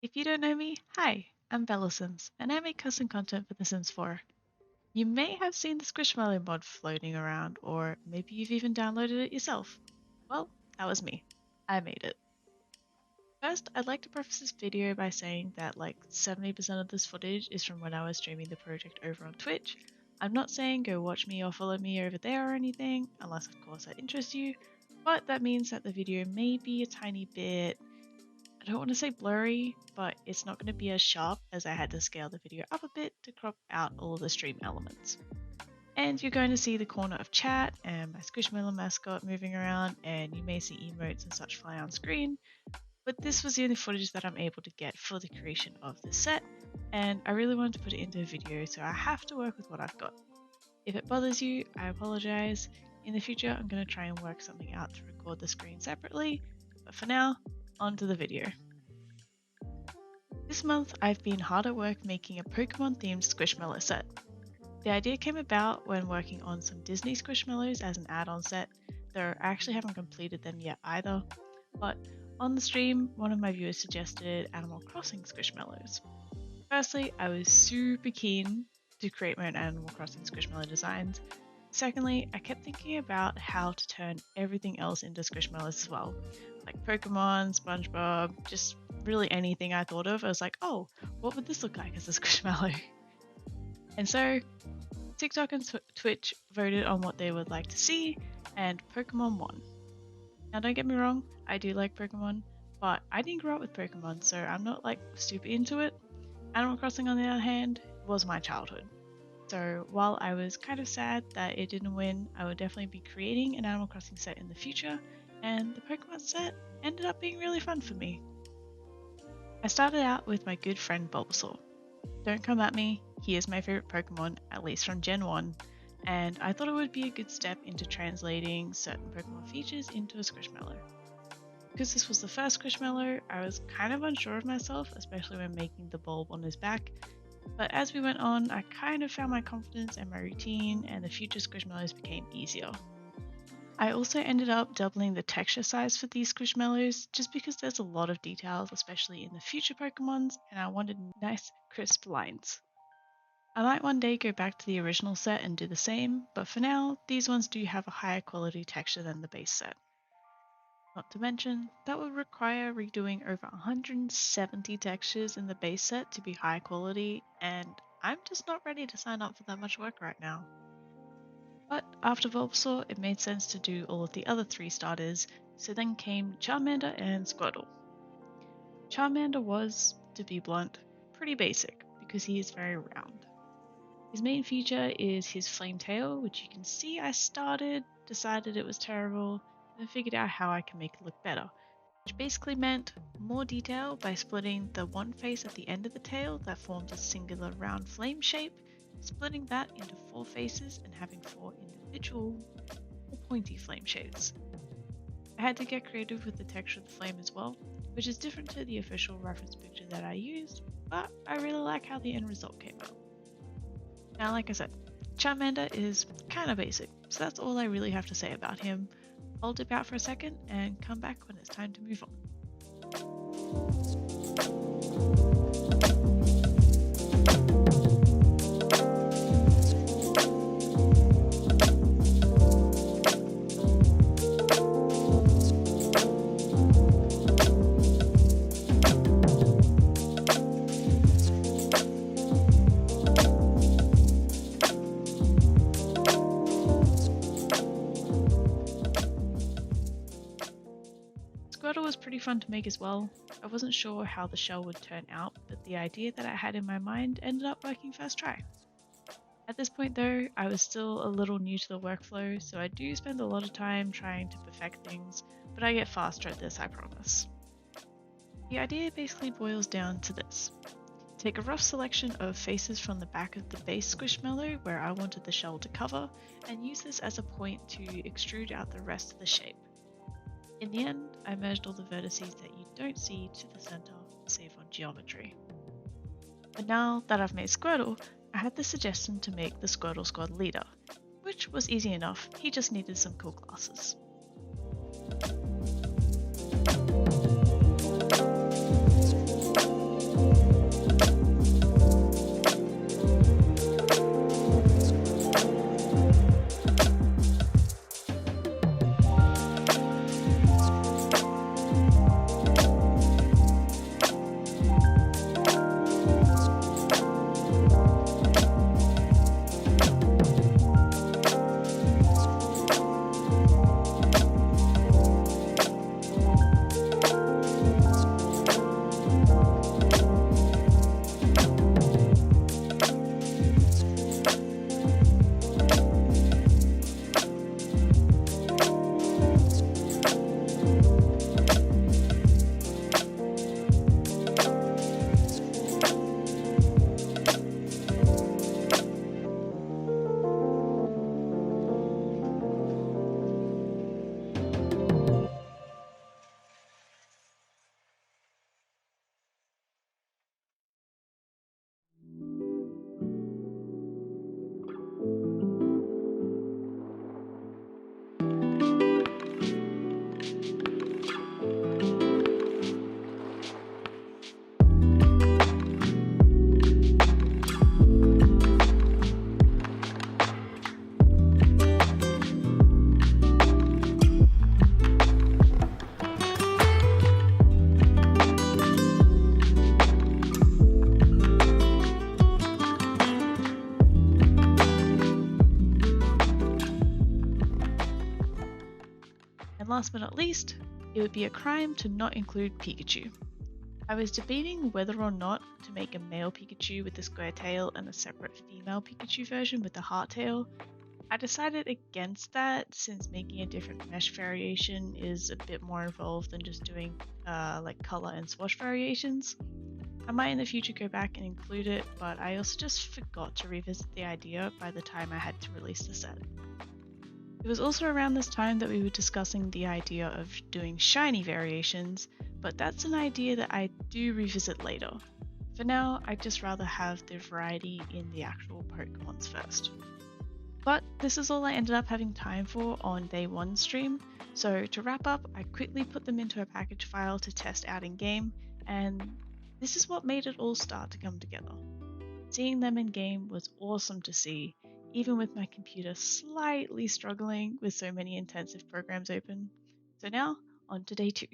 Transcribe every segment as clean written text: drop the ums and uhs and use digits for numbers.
If you don't know me, hi, I'm Bellisons, and I make custom content for The Sims 4. You may have seen the Squishmallow mod floating around, or maybe you've even downloaded it yourself. Well, that was me. I made it. First, I'd like to preface this video by saying that like 70% of this footage is from when I was streaming the project over on Twitch. I'm not saying go watch me or follow me over there or anything, unless of course that interests you, but that means that the video may be a tiny bit, I don't want to say blurry, but it's not going to be as sharp as I had to scale the video up a bit to crop out all of the stream elements. And you're going to see the corner of chat and my Squishmallow mascot moving around, and you may see emotes and such fly on screen, but this was the only footage that I'm able to get for the creation of this set, and I really wanted to put it into a video, so I have to work with what I've got. If it bothers you, I apologize. In the future, I'm going to try and work something out to record the screen separately, but for now, on to the video. This month, I've been hard at work making a Pokemon themed Squishmallow set. The idea came about when working on some Disney Squishmallows as an add-on set, though I actually haven't completed them yet either, but on the stream, one of my viewers suggested Animal Crossing Squishmallows. Firstly, I was super keen to create my own Animal Crossing Squishmallow designs. Secondly, I kept thinking about how to turn everything else into Squishmallows as well, like Pokemon, SpongeBob, just really anything I thought of. I was like, oh, what would this look like as a Squishmallow? And so TikTok and Twitch voted on what they would like to see, and Pokemon won. Now don't get me wrong, I do like Pokemon, but I didn't grow up with Pokemon, so I'm not like super into it. Animal Crossing on the other hand was my childhood. So while I was kind of sad that it didn't win, I would definitely be creating an Animal Crossing set in the future, and the Pokemon set ended up being really fun for me. I started out with my good friend Bulbasaur. Don't come at me, he is my favorite Pokemon, at least from Gen 1, and I thought it would be a good step into translating certain Pokemon features into a Squishmallow. Because this was the first Squishmallow, I was kind of unsure of myself, especially when making the bulb on his back, but as we went on, I kind of found my confidence and my routine, and the future Squishmallows became easier. I also ended up doubling the texture size for these Squishmallows just because there's a lot of details, especially in the future Pokemons, and I wanted nice, crisp lines. I might one day go back to the original set and do the same, but for now, these ones do have a higher quality texture than the base set. Not to mention, that would require redoing over 170 textures in the base set to be high quality, and I'm just not ready to sign up for that much work right now. But after Bulbasaur, it made sense to do all of the other 3 starters, so then came Charmander and Squirtle. Charmander was, to be blunt, pretty basic because he is very round. His main feature is his flame tail, which you can see I started, decided it was terrible, and figured out how I can make it look better, which basically meant more detail by splitting the one face at the end of the tail that forms a singular round flame shape, splitting that into 4 faces and having 4 individual pointy flame shapes. I had to get creative with the texture of the flame as well, which is different to the official reference picture that I used, but I really like how the end result came out. Now, like I said, Charmander is kind of basic, so that's all I really have to say about him. I'll dip out for a second and come back when it's time to move on. Squirtle was pretty fun to make as well. I wasn't sure how the shell would turn out, but the idea that I had in my mind ended up working first try. At this point though, I was still a little new to the workflow, so I do spend a lot of time trying to perfect things, but I get faster at this, I promise. The idea basically boils down to this. Take a rough selection of faces from the back of the base Squishmallow where I wanted the shell to cover, and use this as a point to extrude out the rest of the shape. In the end, I merged all the vertices that you don't see to the center to save on geometry. But now that I've made Squirtle, I had the suggestion to make the Squirtle Squad leader, which was easy enough, he just needed some cool glasses. last but not least, it would be a crime to not include Pikachu. I was debating whether or not to make a male Pikachu with the square tail and a separate female Pikachu version with the heart tail. I decided against that since making a different mesh variation is a bit more involved than just doing like color and swatch variations. I might in the future go back and include it, but I also just forgot to revisit the idea by the time I had to release the set. It was also around this time that we were discussing the idea of doing shiny variations, but that's an idea that I do revisit later. For now, I'd just rather have the variety in the actual Pokemons first. But this is all I ended up having time for on day 1 stream, so to wrap up, I quickly put them into a package file to test out in game, and this is what made it all start to come together. Seeing them in game was awesome to see, even with my computer slightly struggling with so many intensive programs open. So now, on to day 2.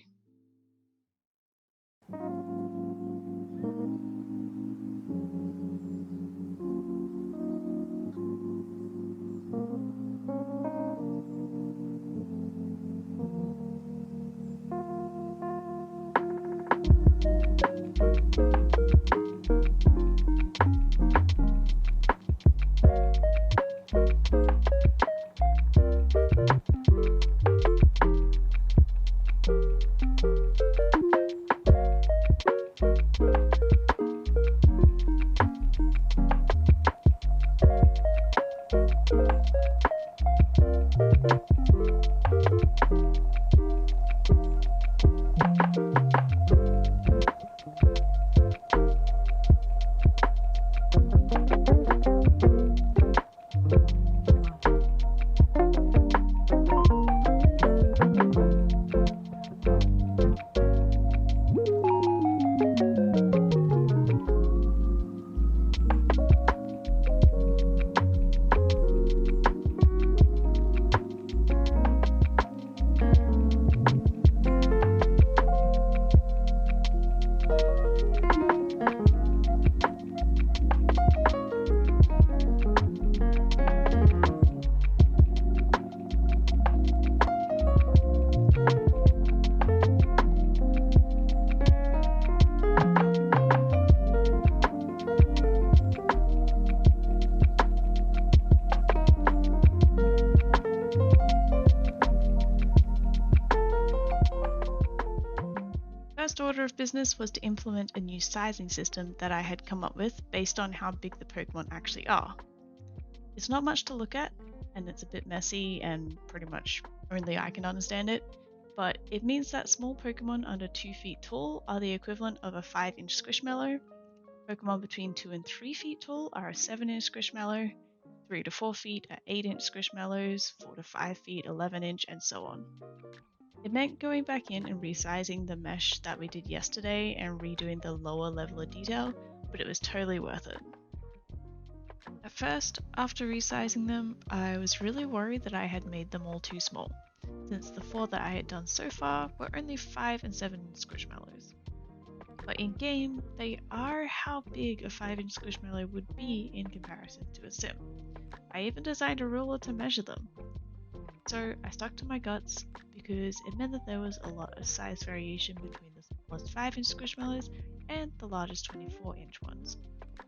First order of business was to implement a new sizing system that I had come up with based on how big the Pokemon actually are. It's not much to look at, and it's a bit messy and pretty much only I can understand it, but it means that small Pokemon under 2 feet tall are the equivalent of a 5-inch Squishmallow, Pokemon between 2 and 3 feet tall are a 7-inch Squishmallow, 3 to 4 feet are 8-inch Squishmallows, 4 to 5 feet 11-inch, and so on. It meant going back in and resizing the mesh that we did yesterday and redoing the lower level of detail, but it was totally worth it. At first, after resizing them, I was really worried that I had made them all too small, since the 4 that I had done so far were only 5 and 7 Squishmallows. But in game, they are how big a 5-inch Squishmallow would be in comparison to a sim. I even designed a ruler to measure them. So I stuck to my guts because it meant that there was a lot of size variation between the smallest 5-inch Squishmallows and the largest 24-inch ones.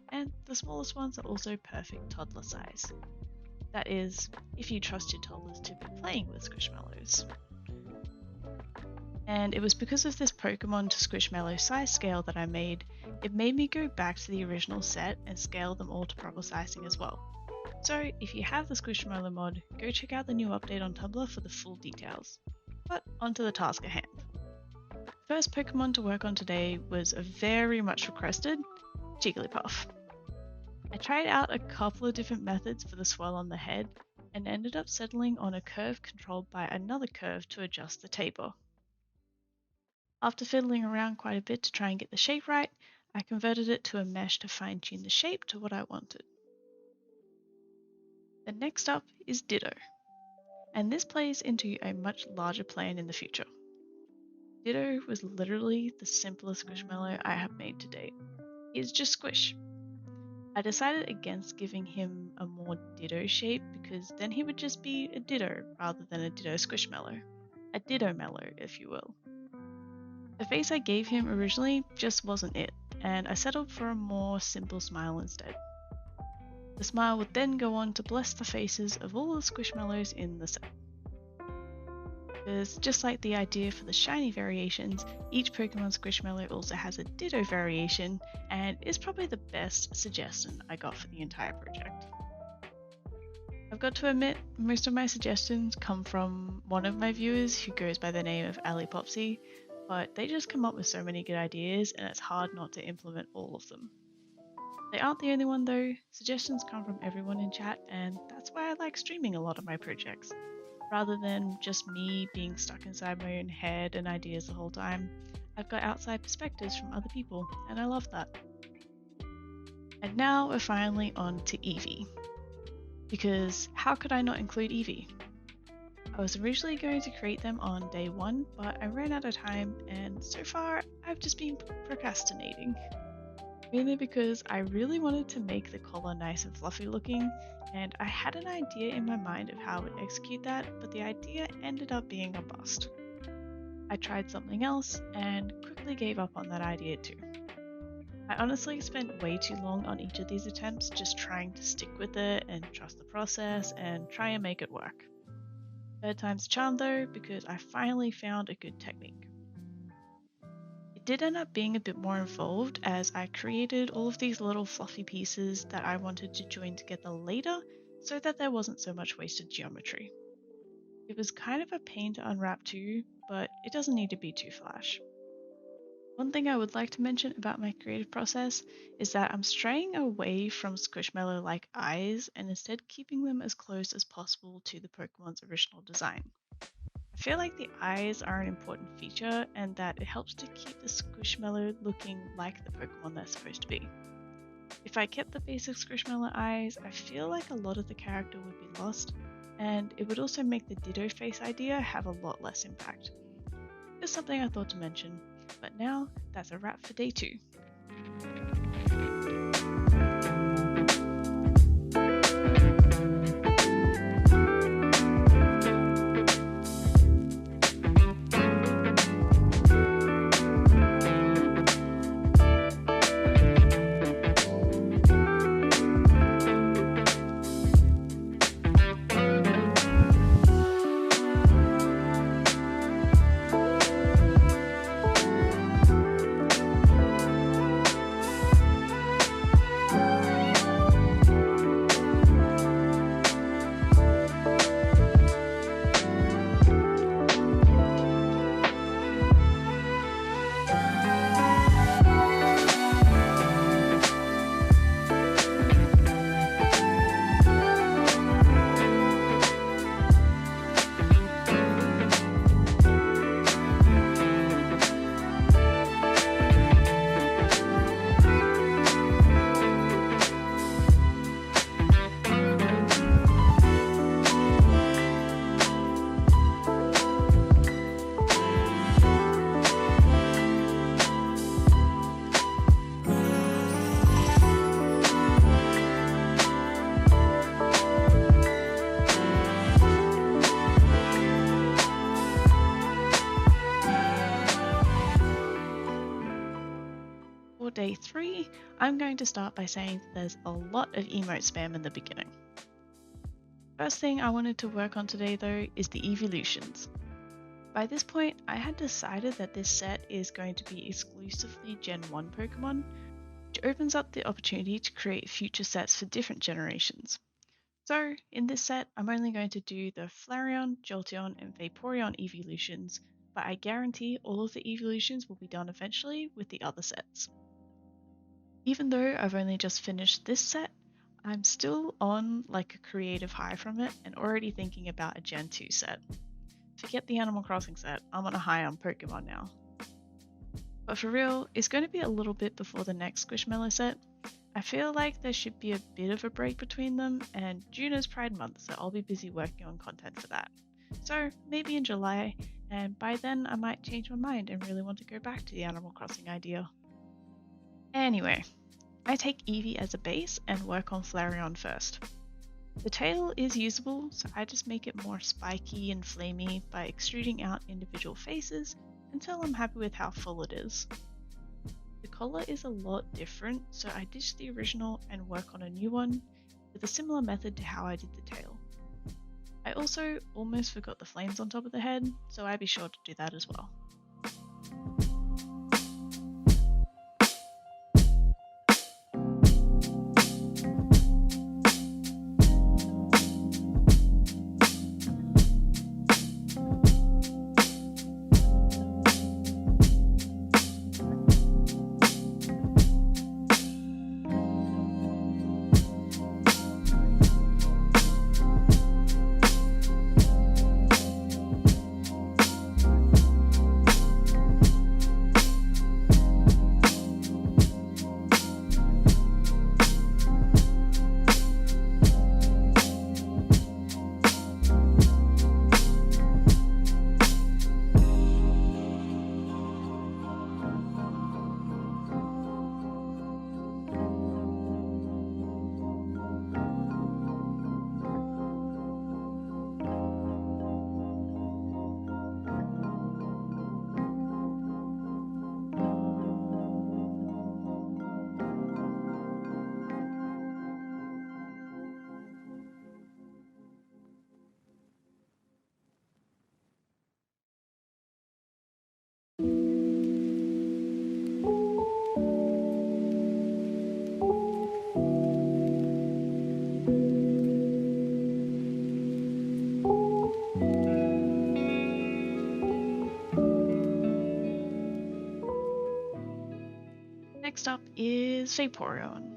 And the smallest ones are also perfect toddler size. That is, if you trust your toddlers to be playing with Squishmallows. And it was because of this Pokemon to Squishmallow size scale that I made, it made me go back to the original set and scale them all to proper sizing as well. So if you have the Squishmallow mod, go check out the new update on Tumblr for the full details. But onto the task at hand. The first Pokemon to work on today was a very much requested Jigglypuff. I tried out a couple of different methods for the swirl on the head and ended up settling on a curve controlled by another curve to adjust the taper. After fiddling around quite a bit to try and get the shape right, I converted it to a mesh to fine-tune the shape to what I wanted. The next up is Ditto, and this plays into a much larger plan in the future. Ditto was literally the simplest Squishmallow I have made to date. He's just Squish. I decided against giving him a more Ditto shape because then he would just be a Ditto rather than a Ditto Squishmallow. a Ditto Mellow, if you will. The face I gave him originally just wasn't it, and I settled for a more simple smile instead. The smile would then go on to bless the faces of all the Squishmallows in the set. Because just like the idea for the shiny variations, each Pokemon Squishmallow also has a Ditto variation, and is probably the best suggestion I got for the entire project. I've got to admit, most of my suggestions come from one of my viewers who goes by the name of Ali Popsy, but they just come up with so many good ideas and it's hard not to implement all of them. They aren't the only one though, suggestions come from everyone in chat, and that's why I like streaming a lot of my projects. Rather than just me being stuck inside my own head and ideas the whole time, I've got outside perspectives from other people, and I love that. And now we're finally on to Eevee. Because how could I not include Eevee? I was originally going to create them on day 1, but I ran out of time, and so far I've just been procrastinating. Mainly because I really wanted to make the collar nice and fluffy looking, and I had an idea in my mind of how I would execute that, but the idea ended up being a bust. I tried something else and quickly gave up on that idea too. I honestly spent way too long on each of these attempts just trying to stick with it and trust the process and try and make it work. Third time's charm though, because I finally found a good technique. It did end up being a bit more involved as I created all of these little fluffy pieces that I wanted to join together later so that there wasn't so much wasted geometry. It was kind of a pain to unwrap too, but it doesn't need to be too flash. One thing I would like to mention about my creative process is that I'm straying away from Squishmallow-like eyes and instead keeping them as close as possible to the Pokemon's original design. I feel like the eyes are an important feature and that it helps to keep the Squishmallow looking like the Pokemon they're supposed to be. If I kept the basic Squishmallow eyes, I feel like a lot of the character would be lost, and it would also make the Ditto face idea have a lot less impact. Just something I thought to mention. But now, that's a wrap for day 2. For day 3, I'm going to start by saying that there's a lot of emote spam in the beginning. First thing I wanted to work on today though is the Eeveelutions. By this point, I had decided that this set is going to be exclusively Gen 1 Pokemon, which opens up the opportunity to create future sets for different generations. So, in this set, I'm only going to do the Flareon, Jolteon, and Vaporeon Eeveelutions, but I guarantee all of the Eeveelutions will be done eventually with the other sets. Even though I've only just finished this set, I'm still on like a creative high from it and already thinking about a Gen 2 set. Forget the Animal Crossing set, I'm on a high on Pokemon now. But for real, it's going to be a little bit before the next Squishmallow set. I feel like there should be a bit of a break between them, and June is Pride Month, so I'll be busy working on content for that. So maybe in July, and by then I might change my mind and really want to go back to the Animal Crossing idea. Anyway, I take Eevee as a base and work on Flareon first. The tail is usable, so I just make it more spiky and flamey by extruding out individual faces until I'm happy with how full it is. The collar is a lot different, so I ditch the original and work on a new one with a similar method to how I did the tail. I also almost forgot the flames on top of the head, so I'd be sure to do that as well. Next up is Vaporeon.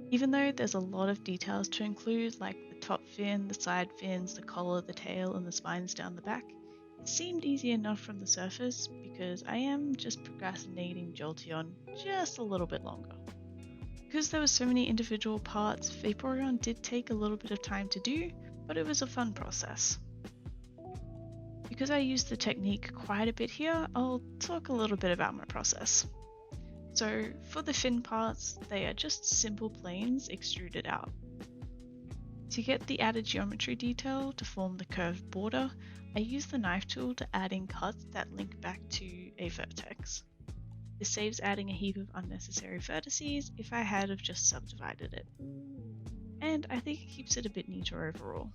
Even though there's a lot of details to include, like the top fin, the side fins, the collar, the tail, and the spines down the back, it seemed easy enough from the surface because I am just procrastinating Jolteon just a little bit longer. Because there were so many individual parts, Vaporeon did take a little bit of time to do, but it was a fun process. Because I used the technique quite a bit here, I'll talk a little bit about my process. So for the fin parts, they are just simple planes extruded out. To get the added geometry detail to form the curved border, I use the knife tool to add in cuts that link back to a vertex. This saves adding a heap of unnecessary vertices if I had have just subdivided it. And I think it keeps it a bit neater overall.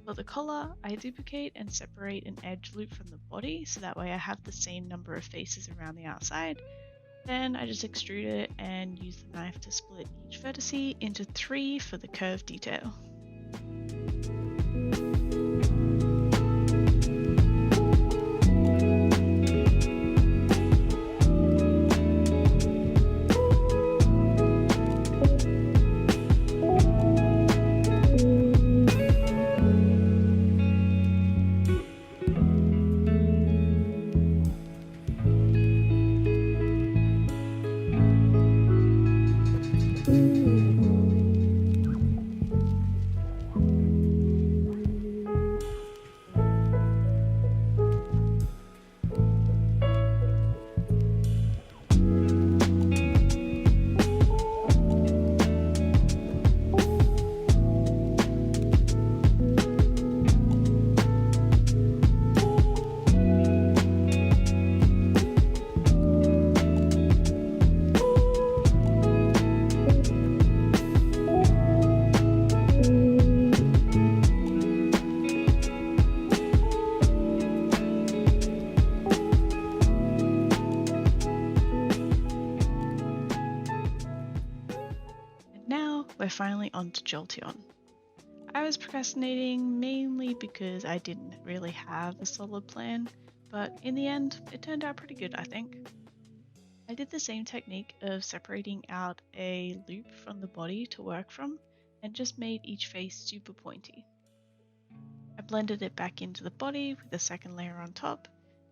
For the collar, I duplicate and separate an edge loop from the body so that way I have the same number of faces around the outside. Then I just extrude it and use the knife to split each vertice into 3 for the curve detail. We're finally on to Jolteon. I was procrastinating mainly because I didn't really have a solid plan, but in the end, it turned out pretty good, I think. I did the same technique of separating out a loop from the body to work from, and just made each face super pointy. I blended it back into the body with a second layer on top,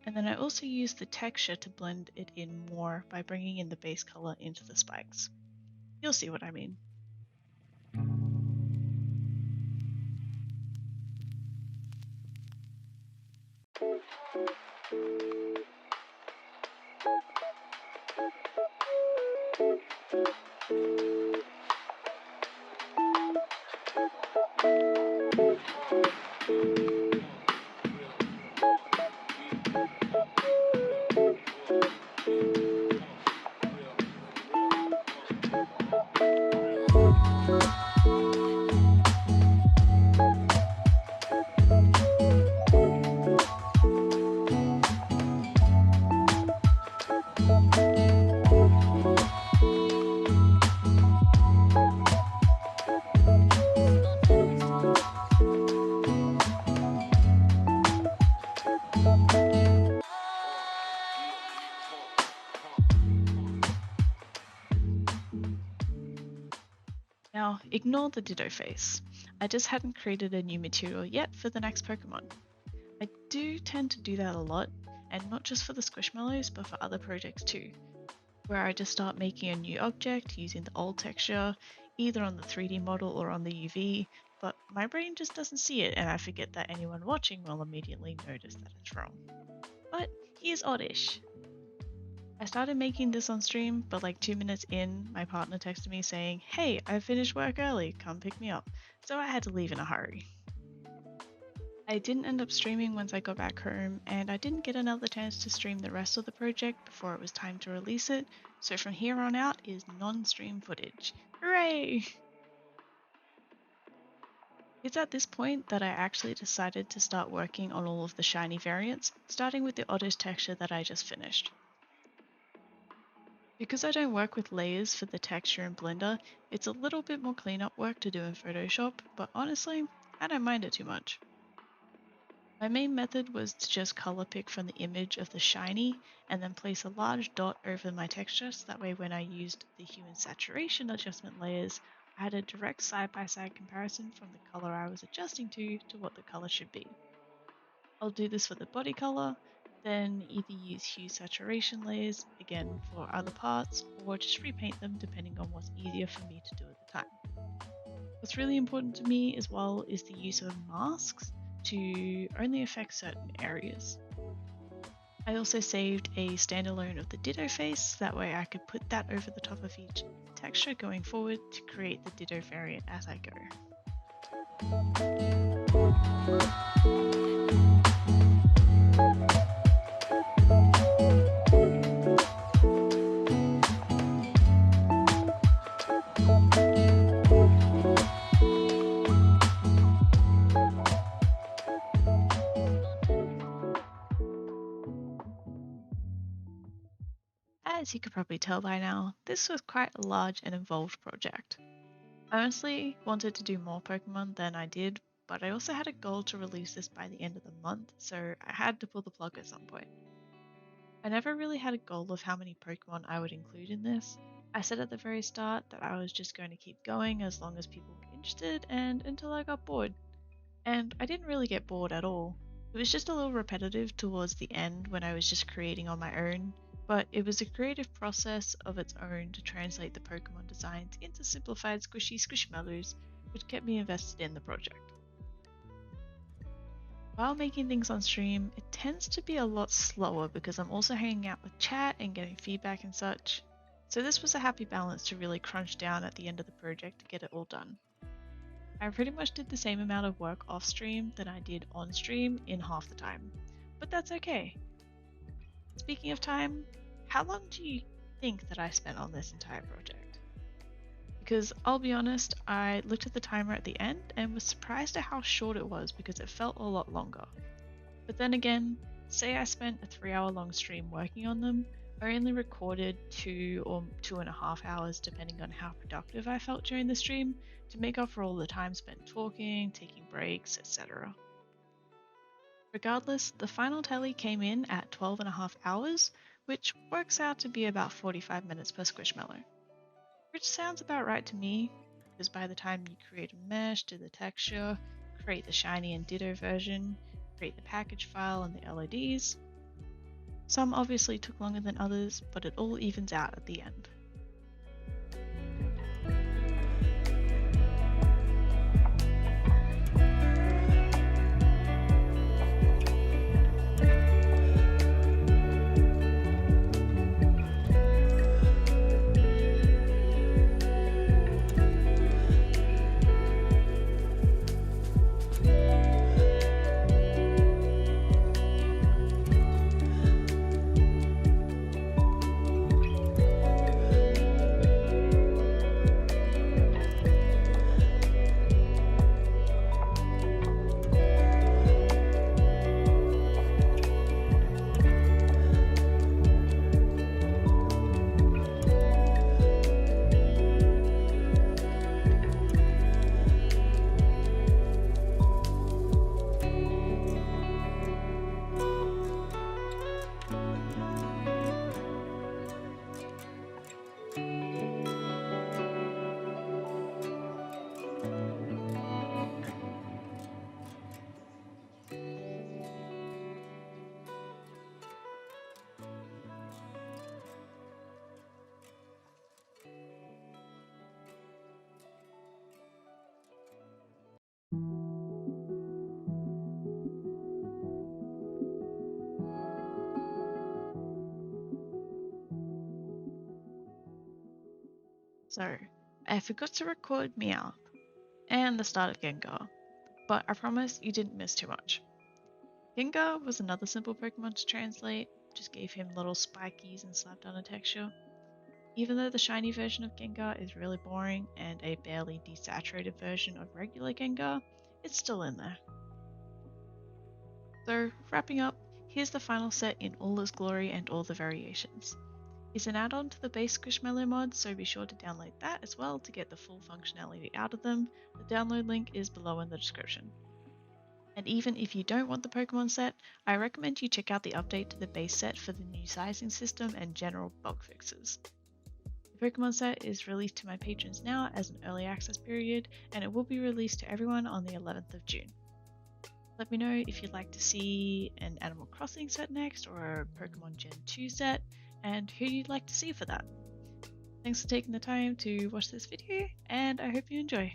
and then I also used the texture to blend it in more by bringing in the base color into the spikes. You'll see what I mean. Now, ignore the Ditto face. I just hadn't created a new material yet for the next Pokemon. I do tend to do that a lot, and not just for the Squishmallows, but for other projects too, where I just start making a new object using the old texture, either on the 3D model or on the UV, but my brain just doesn't see it and I forget that anyone watching will immediately notice that it's wrong. But here's oddish. I started making this on stream, but like 2 minutes in, my partner texted me saying, "Hey, I finished work early, come pick me up." So I had to leave in a hurry. I didn't end up streaming once I got back home, and I didn't get another chance to stream the rest of the project before it was time to release it, so from here on out is non-stream footage. Hooray! It's at this point that I actually decided to start working on all of the shiny variants, starting with the oddest texture that I just finished. Because I don't work with layers for the texture in Blender, it's a little bit more cleanup work to do in Photoshop, but honestly, I don't mind it too much. My main method was to just color pick from the image of the shiny and then place a large dot over my texture so that way when I used the hue and saturation adjustment layers, I had a direct side-by-side comparison from the color I was adjusting to what the color should be. I'll do this for the body color, then either use hue saturation layers again for other parts or just repaint them depending on what's easier for me to do at the time. What's really important to me as well is the use of masks to only affect certain areas. I also saved a standalone of the Ditto face, that way I could put that over the top of each texture going forward to create the Ditto variant as I go. As you could probably tell by now, this was quite a large and involved project. I honestly wanted to do more Pokemon than I did, but I also had a goal to release this by the end of the month, so I had to pull the plug at some point. I never really had a goal of how many Pokemon I would include in this. I said at the very start that I was just going to keep going as long as people were interested and until I got bored. And I didn't really get bored at all. It was just a little repetitive towards the end when I was just creating on my own, but it was a creative process of its own to translate the Pokemon designs into simplified squishy Squishmallows, which kept me invested in the project. While making things on stream, it tends to be a lot slower because I'm also hanging out with chat and getting feedback and such, so this was a happy balance to really crunch down at the end of the project to get it all done. I pretty much did the same amount of work off stream that I did on stream in half the time, but that's okay. Speaking of time, how long do you think that I spent on this entire project? Because I'll be honest, I looked at the timer at the end and was surprised at how short it was because it felt a lot longer. But then again, say I spent a 3-hour long stream working on them, I only recorded 2 or 2.5 hours depending on how productive I felt during the stream to make up for all the time spent talking, taking breaks, etc. Regardless, the final tally came in at 12.5 hours, which works out to be about 45 minutes per Squishmallow. Which sounds about right to me, because by the time you create a mesh, do the texture, create the shiny and Ditto version, create the package file and the LEDs. Some obviously took longer than others, but it all evens out at the end. So, I forgot to record Meowth and the start of Gengar, but I promise you didn't miss too much. Gengar was another simple Pokemon to translate, just gave him little spikies and slapped on a texture. Even though the shiny version of Gengar is really boring and a barely desaturated version of regular Gengar, it's still in there. So, wrapping up, here's the final set in all its glory and all the variations. It's an add-on to the base Squishmallow mod, so be sure to download that as well to get the full functionality out of them. The download link is below in the description. And even if you don't want the Pokemon set, I recommend you check out the update to the base set for the new sizing system and general bug fixes. The Pokemon set is released to my patrons now as an early access period, and it will be released to everyone on the 11th of June. Let me know if you'd like to see an Animal Crossing set next or a Pokemon Gen 2 set, and who you'd like to see for that. Thanks for taking the time to watch this video, and I hope you enjoy.